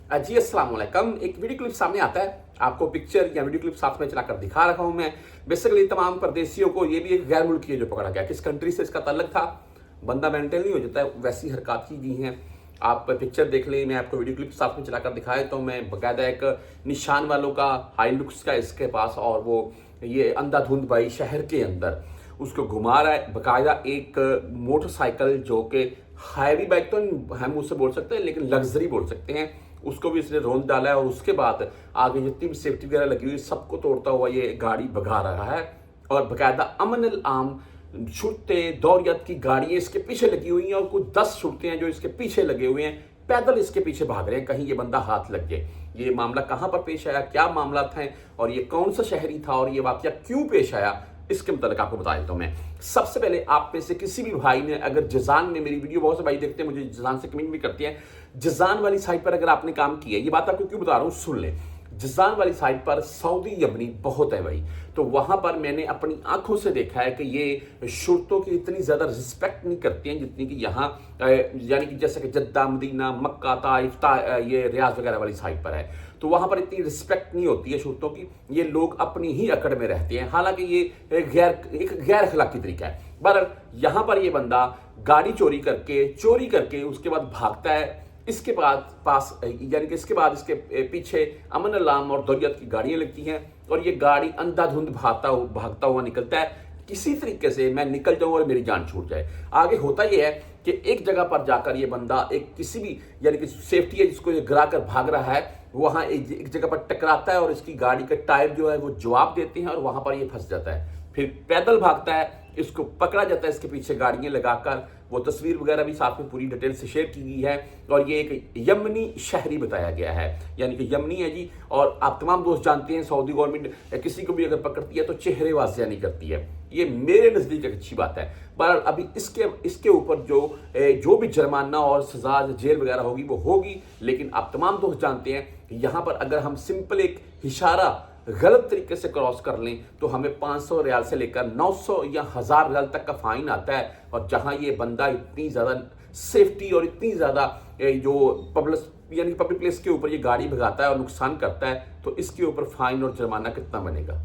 जी अस्सलाम वालेकुम। एक वीडियो क्लिप सामने आता है, आपको पिक्चर या वीडियो क्लिप साथ में चलाकर दिखा रहा हूं मैं। बेसिकली तमाम परदेशियों को, ये भी एक गैर मुल्की है जो पकड़ा गया, किस कंट्री से इसका ताल्लुक था, बंदा मेंटल नहीं हो जाता है, वैसी हरकत की गई हैं। आप पिक्चर देख लें, मैं आपको वीडियो क्लिप साथ में चलाकर दिखाया तो मैं बाकायदा एक निशान वालों का हाई लुक्स का इसके पास, और वो ये अंधाधुंध भाई शहर के अंदर उसको घुमा रहा है। बाकायदा एक मोटरसाइकिल जो कि हैवी बाइक तो हम उससे बोल सकते हैं, लेकिन लग्जरी बोल सकते हैं, उसको भी इसने रोंद डाला है। और उसके बाद आगे जितनी भी सेफ्टी वगैरह लगी हुई सबको तोड़ता हुआ ये गाड़ी भगा रहा है। और बाकायदा अमन आम छुट्टे दौरियत की गाड़ियां इसके पीछे लगी हुई हैं, और कुछ 10 छुट्टे हैं जो इसके पीछे लगे हुए हैं, पैदल इसके पीछे भाग रहे हैं, कहीं ये बंदा हाथ लग जाए। ये मामला कहां पर पेश आया, क्या मामला था, और ये कौन सा शहरी था, और ये वाकया क्यों पेश आया, इसके मतलब आपको बता देता हूं मैं। सबसे पहले आप में से किसी भी भाई ने अगर जजान में, मेरी वीडियो बहुत से भाई देखते हैं, मुझे जजान से कमेंट भी करते हैं, जजान वाली साइट पर अगर आपने काम किया है, ये बात आपको क्यों बता रहा हूं, सुन लें। जजान वाली साइट पर सऊदी यमनी बहुत है भाई, तो वहां पर मैंने अपनी आंखों से देखा है कि ये शुर्तों की इतनी ज्यादा रिस्पेक्ट नहीं करती हैं जितनी कि यहाँ, यानी कि जैसे कि जद्दा, मदीना, मक्का, ताइफ, ये रियाज वगैरह वाली साइट पर है, तो वहां पर इतनी रिस्पेक्ट नहीं होती है शुर्तों की। ये लोग अपनी ही अकड़ में रहते हैं, हालांकि ये एक गैर अखलाकी तरीका है। पर यहां पर ये बंदा गाड़ी चोरी करके उसके बाद भागता है। इसके बाद यानी कि इसके बाद इसके पीछे अमन अलार्म और दौरियत की गाड़ियां लगती हैं, और ये गाड़ी अंधाधुंध भागता हुआ निकलता है। किसी तरीके से मैं निकल जाऊं और मेरी जान छूट जाए। आगे होता यह है कि एक जगह पर जाकर ये बंदा एक किसी भी, यानी कि सेफ्टी है जिसको ये गिरा कर भाग रहा है, वहां एक जगह पर टकराता है, और इसकी गाड़ी के टायर जो है वो जवाब देते हैं, और वहां पर ये फंस जाता है। फिर पैदल भागता है, इसको पकड़ा जाता है, इसके पीछे गाड़ियां लगाकर। वो तस्वीर वगैरह भी साथ में पूरी डिटेल से शेयर की गई है, और ये एक यमनी शहरी बताया गया है, यानी कि यमनी है जी। और आप तमाम दोस्त जानते हैं, सऊदी गवर्नमेंट किसी को भी अगर पकड़ती है तो चेहरे वाजिया नहीं करती है। ये मेरे नजदीक एक अच्छी बात है। पर अभी इसके ऊपर जो भी जुर्माना और सजा, जेल वगैरह होगी वो होगी, लेकिन आप तमाम दोस्त जानते हैं कि यहां पर अगर हम सिंपल एक इशारा गलत तरीके से क्रॉस कर लें तो हमें 500 रियाल से लेकर 900 या 1000 रियाल तक का फाइन आता है। और जहां ये बंदा इतनी ज्यादा सेफ्टी और इतनी ज्यादा जो पब्लिक प्लेस के ऊपर ये गाड़ी भगाता है और नुकसान करता है, तो इसके ऊपर फाइन और जुर्माना कितना बनेगा।